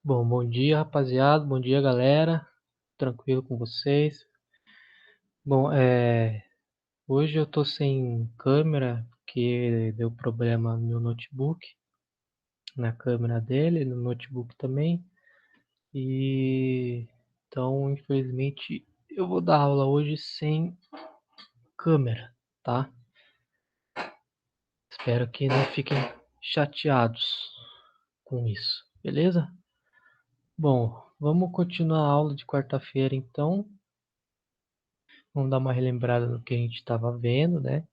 Bom dia, rapaziada. Bom dia, galera. Tranquilo com vocês? Bom, hoje eu tô sem câmera, porque deu problema no meu notebook, na câmera dele, no notebook também. E então, infelizmente, eu vou dar aula hoje sem câmera, tá? Espero que não fiquem chateados com isso, beleza? Bom, vamos continuar a aula de quarta-feira então. Vamos dar uma relembrada no que a gente estava vendo, né?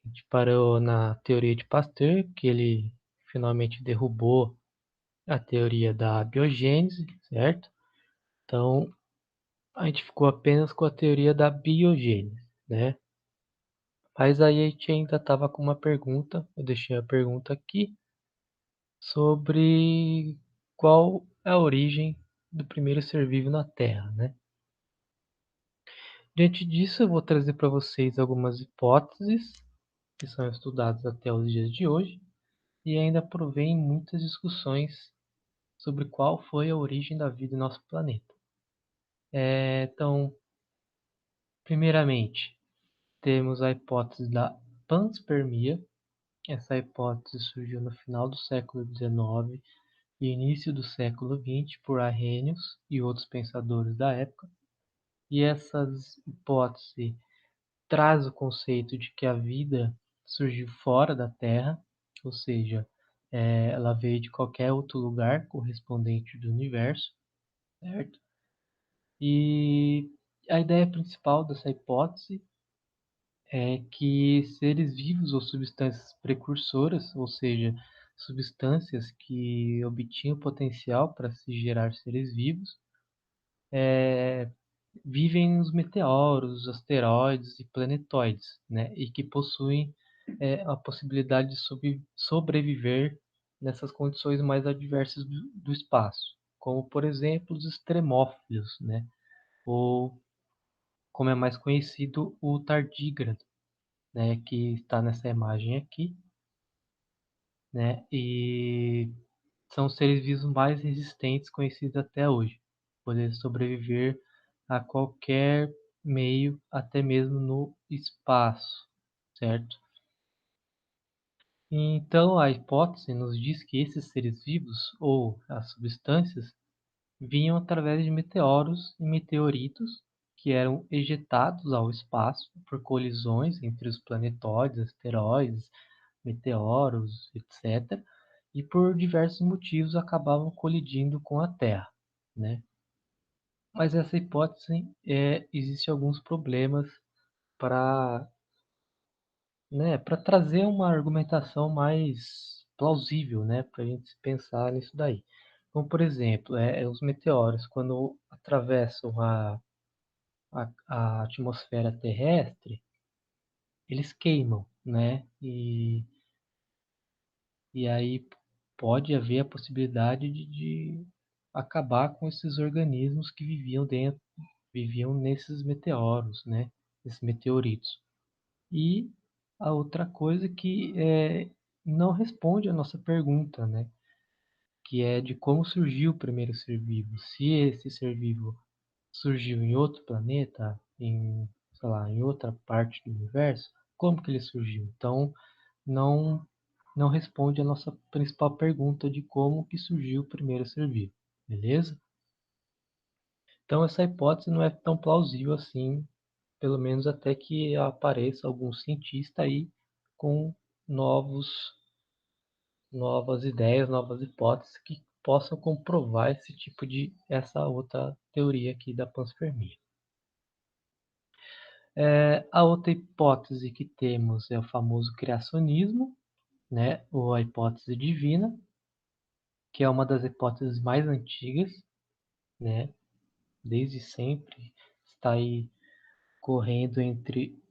A gente parou na teoria de Pasteur, que ele finalmente derrubou a teoria da biogênese, certo? Então, a gente ficou apenas com a teoria da biogênese, né? Mas aí a gente ainda estava com uma pergunta, eu deixei a pergunta aqui, sobre qual é a origem do primeiro ser vivo na Terra, né? Diante disso, eu vou trazer para vocês algumas hipóteses que são estudadas até os dias de hoje e ainda provém muitas discussões sobre qual foi a origem da vida em nosso planeta. Então, primeiramente, temos a hipótese da panspermia. Essa hipótese surgiu no final do século XIX e início do século XX por Arrhenius e outros pensadores da época. E essa hipótese traz o conceito de que a vida surgiu fora da Terra, ou seja, ela veio de qualquer outro lugar correspondente do universo, certo? E a ideia principal dessa hipótese é que seres vivos ou substâncias precursoras, ou seja, substâncias que obtinham potencial para se gerar seres vivos, vivem nos meteoros, asteroides e planetoides, né? E que possuem a possibilidade de sobreviver nessas condições mais adversas do espaço, como por exemplo os extremófilos, né? Ou como é mais conhecido, o tardígrado, né, que está nessa imagem aqui, né, e são os seres vivos mais resistentes conhecidos até hoje, poder sobreviver a qualquer meio, até mesmo no espaço, certo? Então, a hipótese nos diz que esses seres vivos, ou as substâncias, vinham através de meteoros e meteoritos que eram ejetados ao espaço por colisões entre os planetóides, asteroides, meteoros, etc. E por diversos motivos acabavam colidindo com a Terra, né? Mas essa hipótese existe alguns problemas para, né, para trazer uma argumentação mais plausível, né, para a gente pensar nisso daí. Como por exemplo, os meteoros quando atravessam a atmosfera terrestre, eles queimam, né? E aí pode haver a possibilidade de acabar com esses organismos que viviam nesses meteoros, né? Esses meteoritos. E a outra coisa que não responde a nossa pergunta, né? Que é de como surgiu o primeiro ser vivo. Se esse ser vivo surgiu em outro planeta, sei lá, em outra parte do universo, como que ele surgiu? Então, não não responde a nossa principal pergunta de como que surgiu o primeiro ser vivo, beleza? Então essa hipótese não é tão plausível assim, pelo menos até que apareça algum cientista aí com novos, novas ideias, novas hipóteses que possam comprovar essa outra teoria aqui da panspermia. A outra hipótese que temos é o famoso criacionismo, né, ou a hipótese divina, que é uma das hipóteses mais antigas, né, desde sempre está aí correndo entre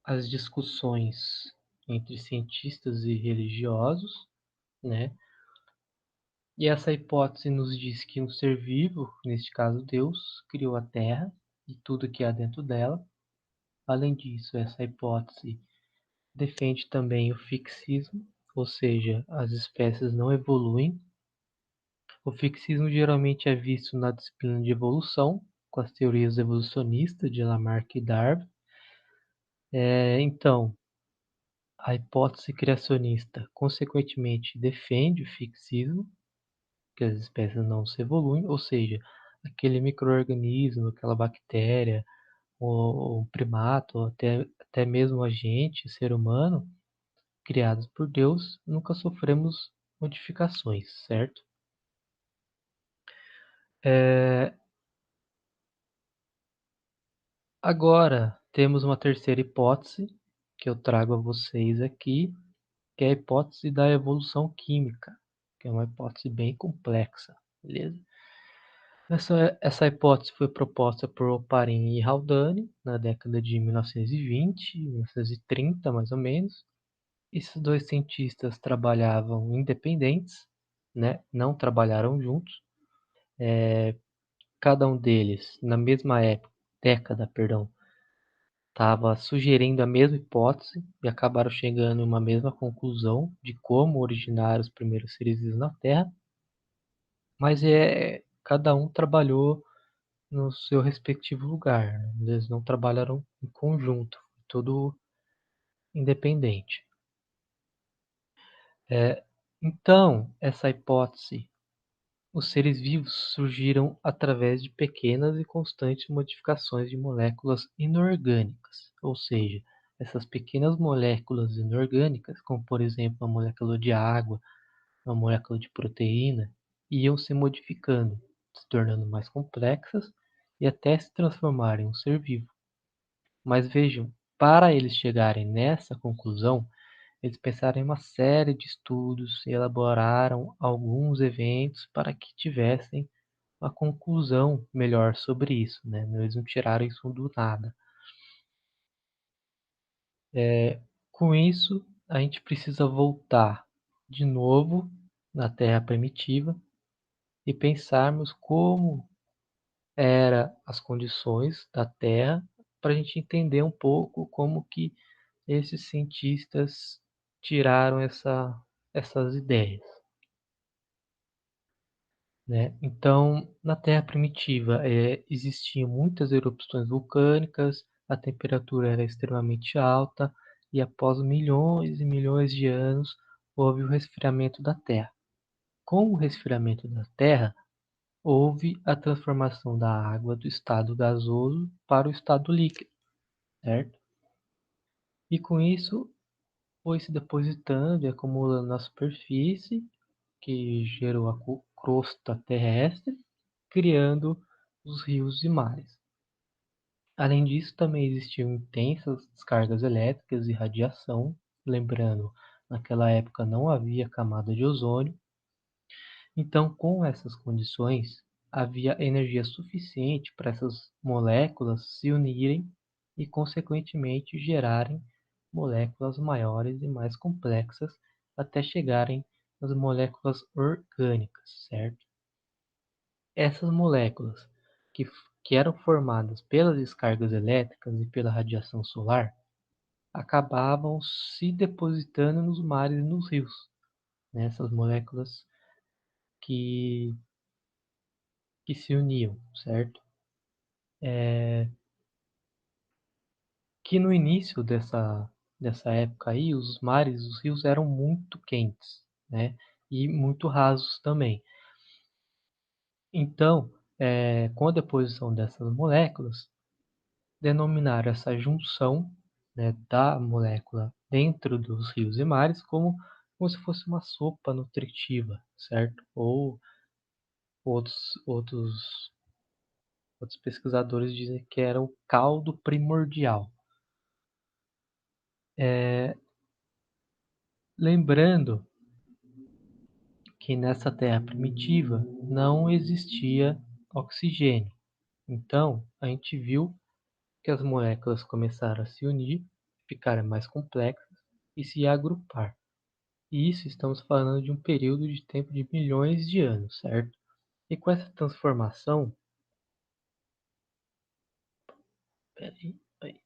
as discussões entre cientistas e religiosos, né? E essa hipótese nos diz que um ser vivo, neste caso Deus, criou a Terra e tudo que há dentro dela. Além disso, essa hipótese defende também o fixismo, ou seja, as espécies não evoluem, O fixismo geralmente é visto na disciplina de evolução, com as teorias evolucionistas de Lamarck e Darwin. Então, a hipótese criacionista, consequentemente, defende o fixismo, que as espécies não se evoluem, ou seja, aquele micro-organismo, aquela bactéria, ou um primato, ou até mesmo a gente, ser humano, criados por Deus, nunca sofremos modificações, certo? É, Agora, temos uma terceira hipótese que eu trago a vocês aqui, que é a hipótese da evolução química, que é uma hipótese bem complexa, beleza? Essa hipótese foi proposta por Oparin e Haldane na década de 1920, 1930 mais ou menos. Esses dois cientistas trabalhavam independentes, né? Não trabalharam juntos. Cada um deles, na mesma década, perdão, estava sugerindo a mesma hipótese e acabaram chegando em uma mesma conclusão de como originaram os primeiros seres vivos na Terra, mas cada um trabalhou no seu respectivo lugar, né? Eles não trabalharam em conjunto, tudo independente. Então, essa hipótese, os seres vivos surgiram através de pequenas e constantes modificações de moléculas inorgânicas, ou seja, essas pequenas moléculas inorgânicas, como por exemplo a molécula de água, a molécula de proteína, iam se modificando, se tornando mais complexas e até se transformarem em um ser vivo. Mas vejam, para eles chegarem nessa conclusão, eles pensaram em uma série de estudos e elaboraram alguns eventos para que tivessem uma conclusão melhor sobre isso, né? Eles não tiraram isso do nada. Com isso, a gente precisa voltar de novo na Terra primitiva e pensarmos como eram as condições da Terra para a gente entender um pouco como que esses cientistas tiraram essas ideias, né? Então, na Terra primitiva, existiam muitas erupções vulcânicas, a temperatura era extremamente alta e após milhões e milhões de anos houve o resfriamento da Terra. Com o resfriamento da Terra, houve a transformação da água do estado gasoso para o estado líquido, certo? E com isso foi se depositando e acumulando na superfície, que gerou a crosta terrestre, criando os rios e mares. Além disso, também existiam intensas descargas elétricas e radiação, lembrando, naquela época não havia camada de ozônio. Então, com essas condições, havia energia suficiente para essas moléculas se unirem e, consequentemente, gerarem moléculas maiores e mais complexas até chegarem nas moléculas orgânicas, certo? Essas moléculas, que, que eram formadas pelas descargas elétricas e pela radiação solar, acabavam se depositando nos mares e nos rios, né? Essas moléculas que, que se uniam, certo? Que no início dessa época aí, os mares, os rios eram muito quentes, né? E muito rasos também. Então, com a deposição dessas moléculas, denominaram essa junção, né, da molécula dentro dos rios e mares como se fosse uma sopa nutritiva, certo? Ou outros, outros, outros pesquisadores dizem que era o caldo primordial. Lembrando que nessa Terra primitiva não existia oxigênio. Então, a gente viu que as moléculas começaram a se unir, ficarem mais complexas e se agrupar. E isso estamos falando de um período de tempo de milhões de anos, certo? E com essa transformação, peraí, aí.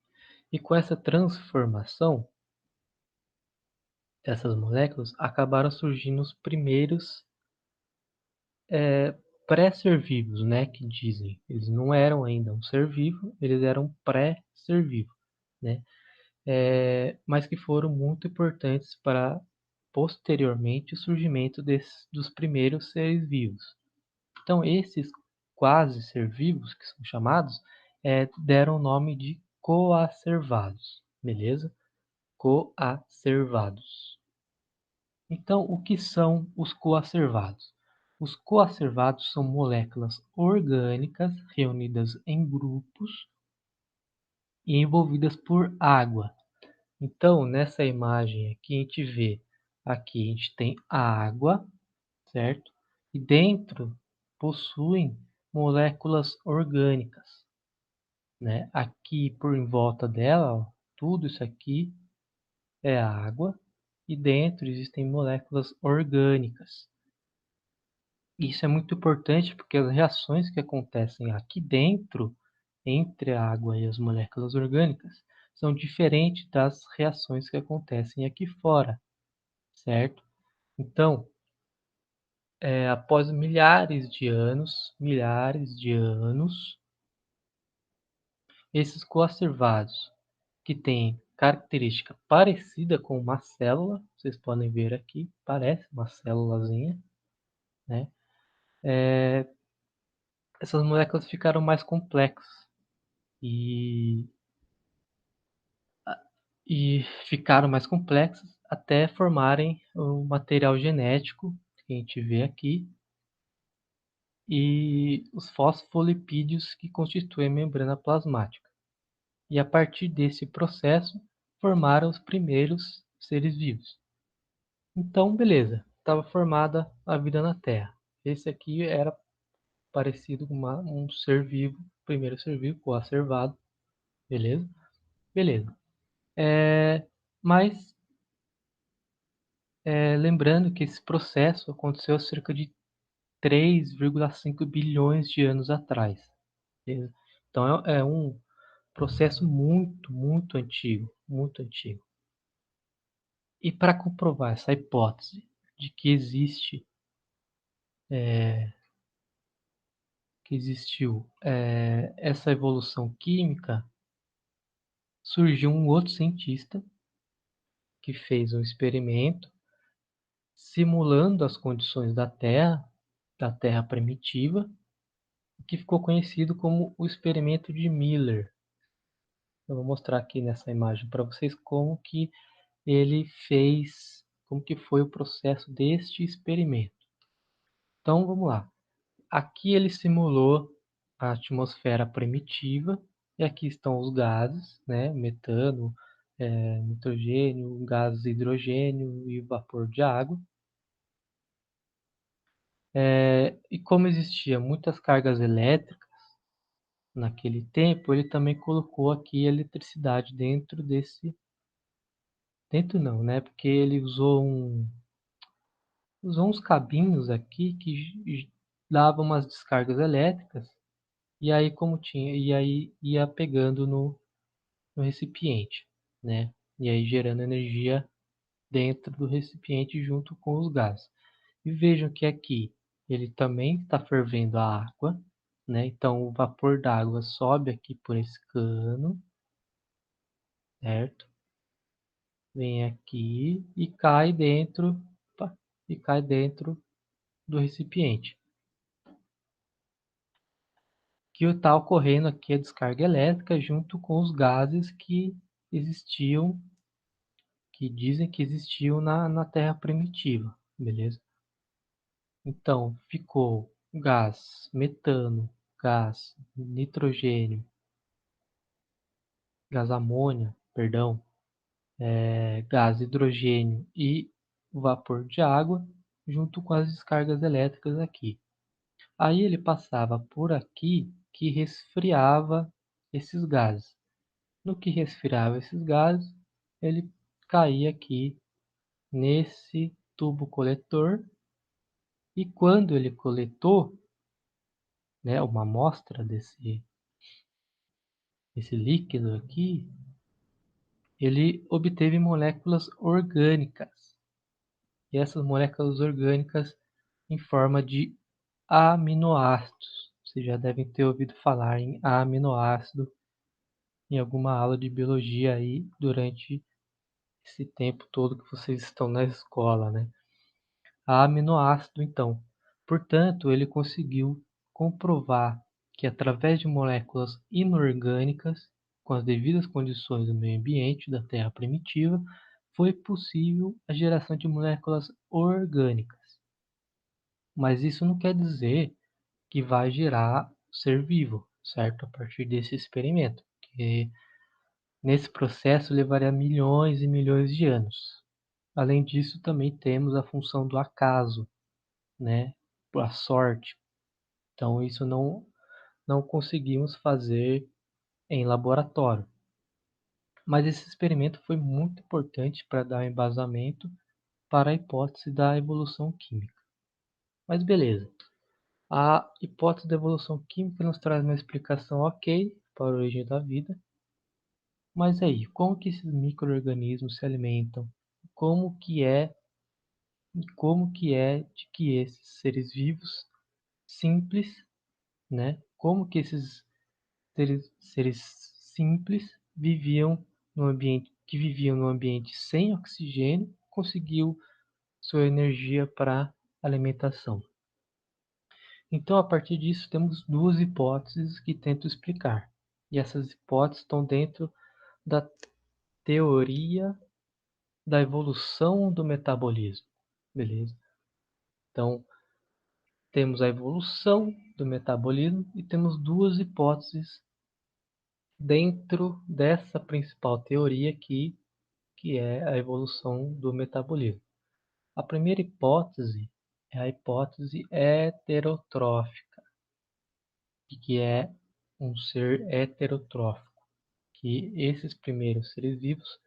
E com essa transformação dessas moléculas, acabaram surgindo os primeiros pré-ser vivos, né, que dizem. Eles não eram ainda um ser vivo, eles eram pré-ser vivo, né? Mas que foram muito importantes para posteriormente o surgimento dos primeiros seres vivos. Então, esses quase ser vivos, que são chamados, deram o nome de coacervados, beleza? Coacervados. Então, o que são os coacervados? Os coacervados são moléculas orgânicas reunidas em grupos e envolvidas por água. Então, nessa imagem aqui, a gente vê, aqui a gente tem a água, certo? E dentro possuem moléculas orgânicas, né? Aqui por em volta dela, ó, tudo isso aqui é água e dentro existem moléculas orgânicas. Isso é muito importante porque as reações que acontecem aqui dentro, entre a água e as moléculas orgânicas, são diferentes das reações que acontecem aqui fora, certo? Então, após milhares de anos, esses coacervados que têm característica parecida com uma célula, vocês podem ver aqui, parece uma célulazinha, né? Essas moléculas ficaram mais complexas e, e ficaram mais complexas até formarem o material genético que a gente vê aqui e os fosfolipídios que constituem a membrana plasmática. E a partir desse processo formaram os primeiros seres vivos. Então, beleza, estava formada a vida na Terra. Esse aqui era parecido com um ser vivo, primeiro ser vivo, coacervado, beleza? Beleza. Mas lembrando que esse processo aconteceu há cerca de 3,5 bilhões de anos atrás. Beleza? Então é um processo muito, muito antigo, muito antigo. E para comprovar essa hipótese de que existiu essa evolução química, surgiu um outro cientista que fez um experimento simulando as condições da Terra primitiva, que ficou conhecido como o experimento de Miller. Eu vou mostrar aqui nessa imagem para vocês como que ele fez, como que foi o processo deste experimento. Então vamos lá. Aqui ele simulou a atmosfera primitiva e aqui estão os gases, né? Metano, nitrogênio, gases hidrogênio e vapor de água. E como existia muitas cargas elétricas naquele tempo, ele também colocou aqui eletricidade dentro não, né? Porque ele usou uns cabinhos aqui que davam umas descargas elétricas e aí ia pegando no recipiente, né? E aí gerando energia dentro do recipiente junto com os gases. E vejam que aqui ele também está fervendo a água, né? Então o vapor d'água sobe aqui por esse cano, certo? Vem aqui opa, e cai dentro do recipiente. Que está ocorrendo aqui a descarga elétrica junto com os gases que existiam, que dizem que existiam na Terra primitiva, beleza? Então, ficou gás metano, gás nitrogênio, gás amônia, perdão, gás hidrogênio e vapor de água, junto com as descargas elétricas aqui. Aí ele passava por aqui que resfriava esses gases. No que resfriava esses gases, ele caía aqui nesse tubo coletor e quando ele coletou, né, uma amostra desse líquido aqui, ele obteve moléculas orgânicas. E essas moléculas orgânicas em forma de aminoácidos. Vocês já devem ter ouvido falar em aminoácido em alguma aula de biologia aí durante esse tempo todo que vocês estão na escola, né? Aminoácido, então. Portanto, ele conseguiu comprovar que através de moléculas inorgânicas, com as devidas condições do meio ambiente da Terra primitiva, foi possível a geração de moléculas orgânicas. Mas isso não quer dizer que vai gerar ser vivo, certo? A partir desse experimento, que nesse processo levaria milhões e milhões de anos. Além disso, também temos a função do acaso, né? A sorte. Então, isso não conseguimos fazer em laboratório. Mas esse experimento foi muito importante para dar embasamento para a hipótese da evolução química. Mas beleza. A hipótese da evolução química nos traz uma explicação ok para a origem da vida. Mas aí, como que esses micro-organismos se alimentam? Como que é de que esses seres vivos simples, né? Como que esses seres simples viviam num ambiente sem oxigênio, conseguiu sua energia para alimentação. Então, a partir disso, temos duas hipóteses que tento explicar. E essas hipóteses estão dentro da teoria da evolução do metabolismo. Beleza? Então, temos a evolução do metabolismo e temos duas hipóteses dentro dessa principal teoria aqui, que é a evolução do metabolismo. A primeira hipótese é a hipótese heterotrófica, que é um ser heterotrófico, que esses primeiros seres vivos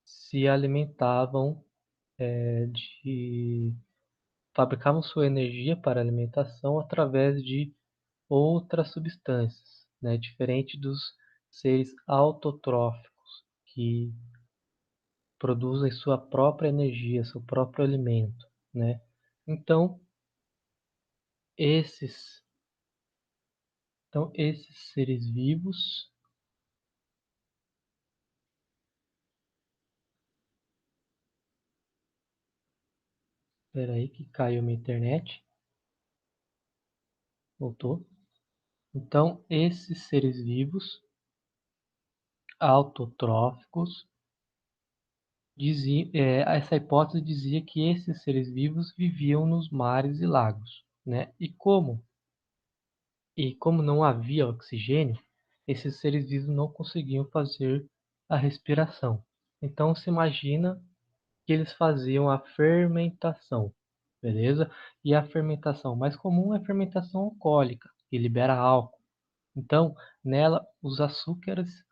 se alimentavam de fabricavam sua energia para alimentação através de outras substâncias, né? Diferente dos seres autotróficos, que produzem sua própria energia, seu próprio alimento, né? Então, esses, esses seres vivos, espera aí que caiu minha internet, voltou. Então, esses seres vivos autotróficos essa hipótese dizia que esses seres vivos viviam nos mares e lagos, né? E como não havia oxigênio, esses seres vivos não conseguiam fazer a respiração. Então se imagina que eles faziam a fermentação, beleza? E a fermentação mais comum é a fermentação alcoólica, que libera álcool. Então, nela, açúcares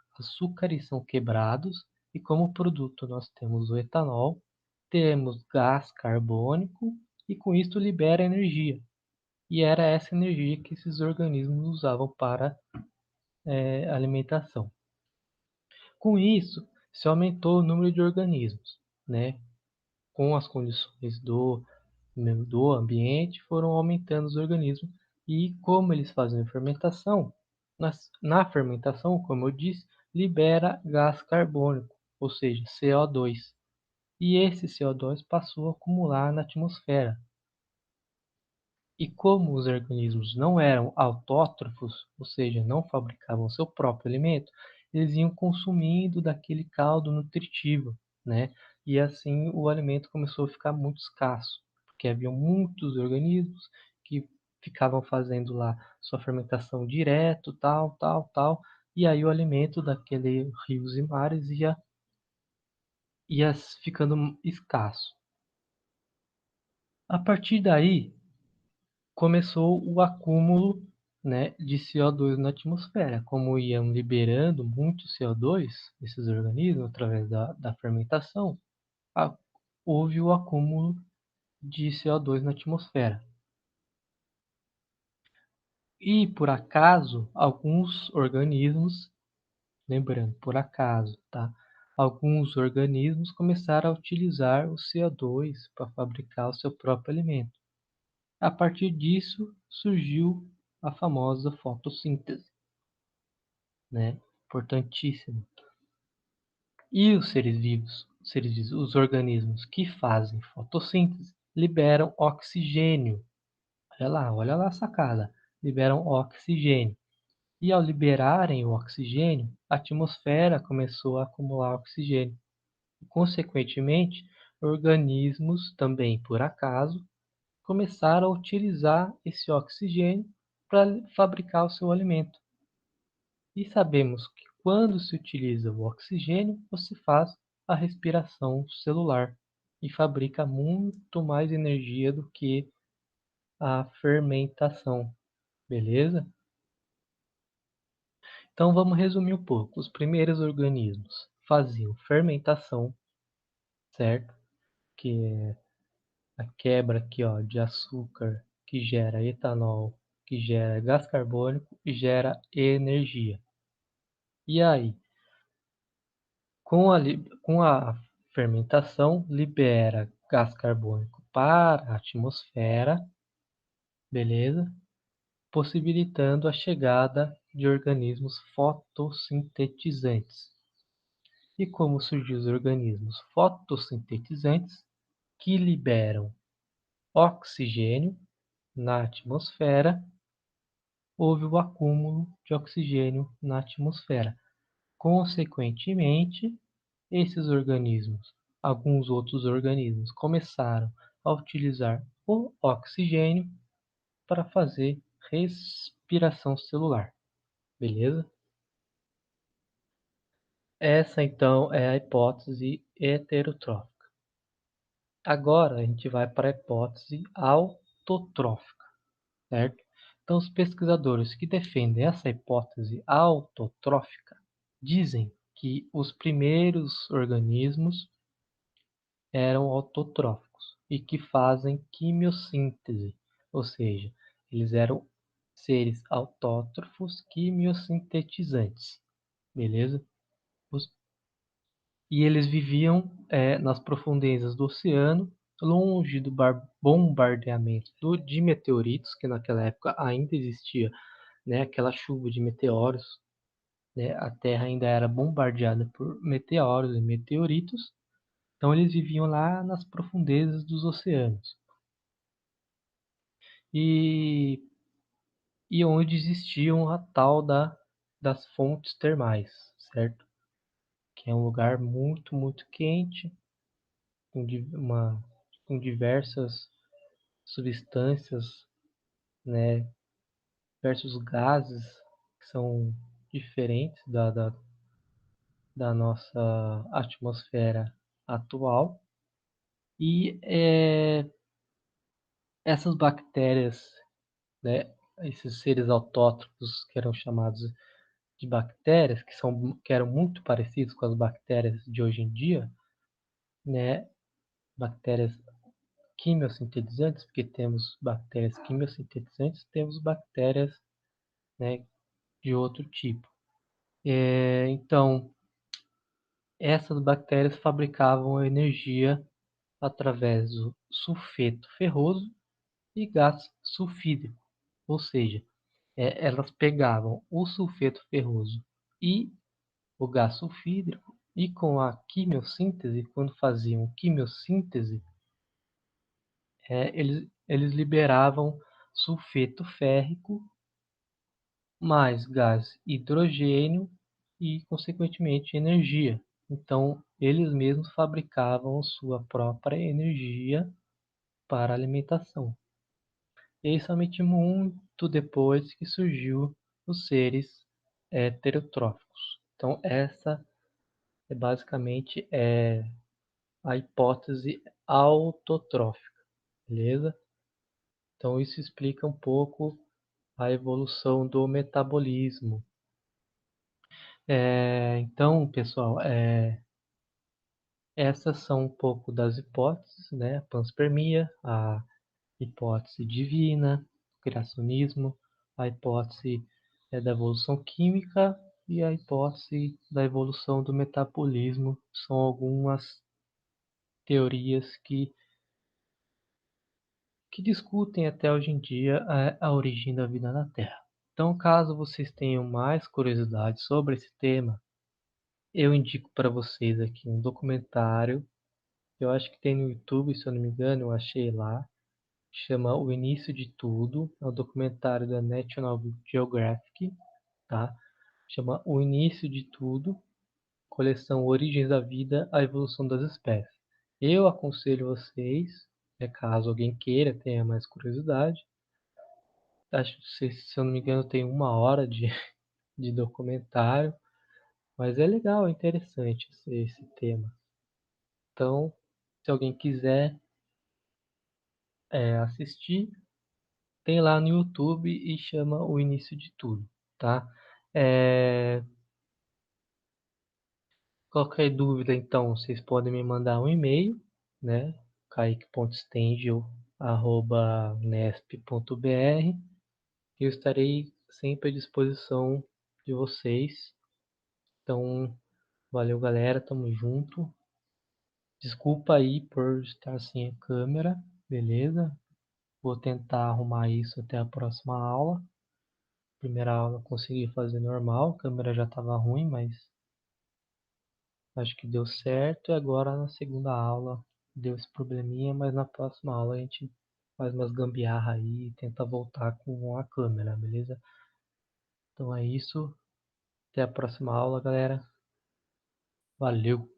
são quebrados e como produto nós temos o etanol, temos gás carbônico e com isso libera energia. E era essa energia que esses organismos usavam para alimentação. Com isso, se aumentou o número de organismos, né? Com as condições do ambiente, foram aumentando os organismos e como eles fazem a fermentação, na fermentação, como eu disse, libera gás carbônico, ou seja, CO2. E esse CO2 passou a acumular na atmosfera. E como os organismos não eram autótrofos, ou seja, não fabricavam seu próprio alimento, eles iam consumindo daquele caldo nutritivo, né? E assim o alimento começou a ficar muito escasso, porque havia muitos organismos que ficavam fazendo lá sua fermentação direto, tal, tal, tal, e aí o alimento daquele rios e mares ia ficando escasso. A partir daí, começou o acúmulo, né, de CO2 na atmosfera. Como iam liberando muito CO2, esses organismos, através da fermentação, a, houve o acúmulo de CO2 na atmosfera. E, por acaso, alguns organismos, lembrando, por acaso, tá? alguns organismos começaram a utilizar o CO2 para fabricar o seu próprio alimento. A partir disso, surgiu a famosa fotossíntese, né? Importantíssimo. E os seres vivos, os organismos que fazem fotossíntese, liberam oxigênio. Olha lá a sacada. Liberam oxigênio. E ao liberarem o oxigênio, a atmosfera começou a acumular oxigênio. E, consequentemente, organismos, também por acaso, começaram a utilizar esse oxigênio para fabricar o seu alimento. E sabemos que quando se utiliza o oxigênio, você faz a respiração celular e fabrica muito mais energia do que a fermentação, beleza? Então vamos resumir um pouco. Os primeiros organismos faziam fermentação, certo? Que é a quebra aqui, ó, de açúcar que gera etanol, que gera gás carbônico e gera energia. E aí, com a fermentação, libera gás carbônico para a atmosfera, beleza? Possibilitando a chegada de organismos fotossintetizantes. E como surgiu os organismos fotossintetizantes que liberam oxigênio na atmosfera, houve o acúmulo de oxigênio na atmosfera. Consequentemente, esses organismos, alguns outros organismos, começaram a utilizar o oxigênio para fazer respiração celular, beleza? Essa então é a hipótese heterotrófica. Agora a gente vai para a hipótese autotrófica, certo? Então, os pesquisadores que defendem essa hipótese autotrófica dizem que os primeiros organismos eram autotróficos e que fazem quimiossíntese, ou seja, eles eram seres autótrofos quimiosintetizantes, beleza? E eles viviam nas profundezas do oceano, longe do bombardeamento de meteoritos, que naquela época ainda existia, né, aquela chuva de meteoros, né, a Terra ainda era bombardeada por meteoros e meteoritos, então eles viviam lá nas profundezas dos oceanos. E, e onde existiam a tal das fontes termais, certo? Que é um lugar muito, muito quente, uma, com diversas substâncias, né, diversos gases que são diferentes da nossa atmosfera atual. E essas bactérias, né, esses seres autótrofos que eram chamados de bactérias, que eram muito parecidos com as bactérias de hoje em dia, né, bactérias quimiosintetizantes, porque temos bactérias quimiosintetizantes, temos bactérias, né, de outro tipo. Então, essas bactérias fabricavam energia através do sulfeto ferroso e gás sulfídrico, ou seja, elas pegavam o sulfeto ferroso e o gás sulfídrico e com a quimiossíntese, quando faziam quimiossíntese, eles liberavam sulfeto férrico mais gás hidrogênio e, consequentemente, energia. Então, eles mesmos fabricavam sua própria energia para alimentação. E somente muito depois que surgiu os seres heterotróficos. Então, essa é basicamente a hipótese autotrófica, beleza? Então, isso explica um pouco a evolução do metabolismo. Então, pessoal, essas são um pouco das hipóteses, né? A panspermia, a hipótese divina, o criacionismo, a hipótese da evolução química e a hipótese da evolução do metabolismo são algumas teorias que discutem até hoje em dia a origem da vida na Terra. Então, caso vocês tenham mais curiosidade sobre esse tema, eu indico para vocês aqui um documentário, eu acho que tem no YouTube, se eu não me engano, eu achei lá, chama O Início de Tudo, é um documentário da National Geographic, tá? Chama O Início de Tudo, coleção Origens da Vida, a Evolução das Espécies. Eu aconselho vocês, caso alguém queira, tenha mais curiosidade, acho que se eu não me engano tem 1 hora de documentário, mas é legal, é interessante esse tema. Então, se alguém quiser assistir, tem lá no YouTube e chama O Início de Tudo, tá? É, qualquer dúvida, então, vocês podem me mandar um e-mail, né? kaique.stendio@nesp.br. Eu estarei sempre à disposição de vocês. Então, valeu, galera, tamo junto. Desculpa aí por estar sem a câmera, beleza? Vou tentar arrumar isso até a próxima aula. Primeira aula eu consegui fazer normal, a câmera já estava ruim, mas acho que deu certo. E agora na segunda aula deu esse probleminha, mas na próxima aula a gente faz umas gambiarra aí e tenta voltar com a câmera, beleza? Então é isso. Até a próxima aula, galera. Valeu!